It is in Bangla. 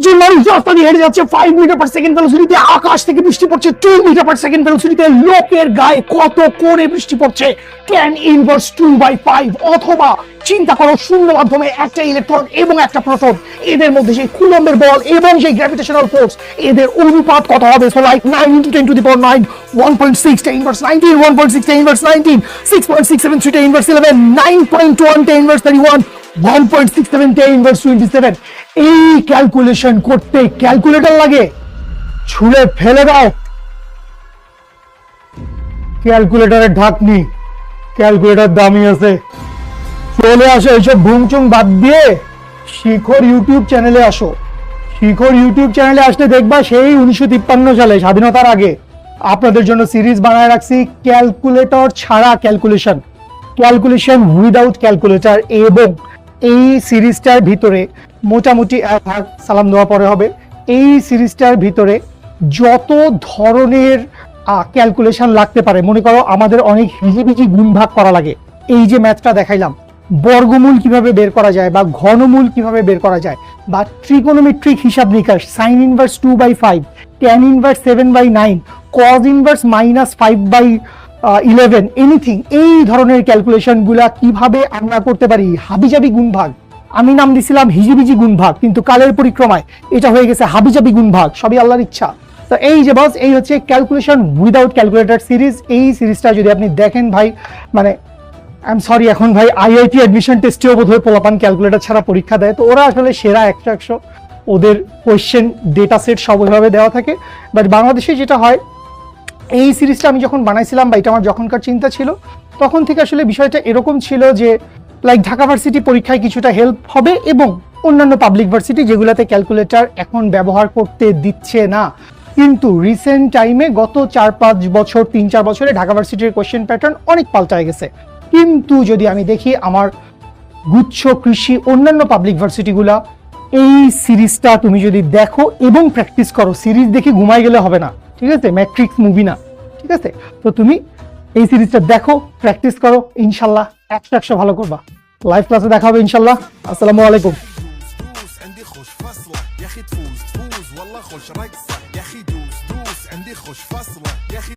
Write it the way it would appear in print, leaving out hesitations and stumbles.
জন মানুষ রাস্তা দিয়ে হেঁটে যাচ্ছে 5 মিটার পার সেকেন্ড ভেলোসিটিতে, আকাশ থেকে বৃষ্টি পড়ছে 2 মিটার পার সেকেন্ড ভেলোসিটিতে, লোকের গায়ে কত করে বৃষ্টি পড়ছে, tan ইনভার্স 2/5, অথবা চিন্তা করো শূন্য মাধ্যমে একটা ইলেকট্রন এবং একটা প্রোটন, এদের মধ্যে সেই কুলম্বের বল এবং সেই গ্র্যাভিটেশনাল ফোর্স, এদের অনুপাত কত হবে? So like 9 × 10 to the power 9, 1.6 10 inverse 19, 1.6 10 inverse 19, 6.673 10 inverse 11, 9.1 10 inverse 31, 1.67 10 inverse 27। এই ক্যালকুলেশন করতে ক্যালকুলেটর লাগে? ছুঁড়ে ফেলে দাও ক্যালকুলেটরের ঢাকনি, ক্যালকুলেটর দামি আছে। চলে আসো এইসব ভুংচুং বাদ দিয়ে শিখর ইউটিউব চ্যানেলে আসো। শিখর ইউটিউব চ্যানেলে আসলে দেখবা সেই 1953 সালে স্বাধীনতার আগে আপনাদের জন্য সিরিজ বানায় রাখছি ক্যালকুলেটর ছাড়া ক্যালকুলেশন, ক্যালকুলেশন উইদাউট ক্যালকুলেটর। এবং এই সিরিজটার ভিতরে মোটামুটি সালাম দেওয়া পরে হবে, এই সিরিজটার ভিতরে যত ধরনের ক্যালকুলেশন লাগতে পারে, মনে করো আমাদের অনেক হিজিবিজি গুণ ভাগ করা লাগে, এই যে ম্যাথটা দেখাইলাম, বর্গমূল কিভাবে বের করা যায় বা ঘনমূল কিভাবে বের করা যায়, বা ট্রিগোনোমেট্রিক হিসাব নিকাশ, sign inverse 2/5, tan inverse 7/9, cos inverse -5/11, anything, এই ধরনের ক্যালকুলেশনগুলা কিভাবে আমরা করতে পারি। হাবিজাবি গুণ ভাগ, আমি নাম দিছিলাম হিজিবিজি গুণ ভাগ, কিন্তু কালের পরিক্রমায় এটা হয়ে গেছে হাবিজাবি গুণ ভাগ, সবই আল্লাহর ইচ্ছা। তো এই যে বস, এই হচ্ছে ক্যালকুলেশন উইদাউট ক্যালকুলেটর সিরিজ। এই সিরিজটা যদি আপনি দেখেন ভাই, মানে আই এম সরি, এখন ভাই আইআইটি অ্যাডমিশন টেস্টেও বোধহয় পোলাপান ক্যালকুলেটর ছাড়া পরীক্ষা দেয়, তো ওরা আসলে সেরা 100, ওদের কোয়েশ্চেন ডেটা সেট সব ওইভাবে দেওয়া থাকে। বাট বাংলাদেশে যেটা হয়, এই সিরিজটা আমি যখন বানাইছিলাম বা এটা আমার যখনকার চিন্তা ছিল, তখন থেকে আসলে বিষয়টা এরকম ছিল যে লাইক ঢাকা ভার্সিটি পরীক্ষায় কিছুটা হেল্প হবে, এবং অন্যান্য পাবলিক ভার্সিটি যেগুলোতে ক্যালকুলেটর এখন ব্যবহার করতে দিচ্ছে না। কিন্তু রিসেন্ট টাইমে গত 4-5 বছর, 3-4 বছরে ঢাকা ভার্সিটির কোয়েশ্চেন প্যাটার্ন অনেক পাল্টায় গেছে। কিন্তু যদি আমি দেখি আমার গুচ্ছ, কৃষি, অন্যান্য পাবলিক ভার্সিটিগুলা, এই সিরিজটা তুমি যদি দেখো এবং প্র্যাকটিস করো, সিরিজ দেখে ঘুমাই গেলে হবে না, ঠিক আছে? ম্যাট্রিক্স মুভি না, ঠিক আছে? তো তুমি এই সিরিজটা দেখো, প্র্যাকটিস করো, ইনশাল্লাহ 100 ভালো করবা। লাইভ ক্লাসে দেখা হবে ইনশাল্লাহ। আসসালামু আলাইকুম। عندي خوش فصلة يا اخي تفوز والله خوش رقصة يا اخي دوس عندي خوش فصلة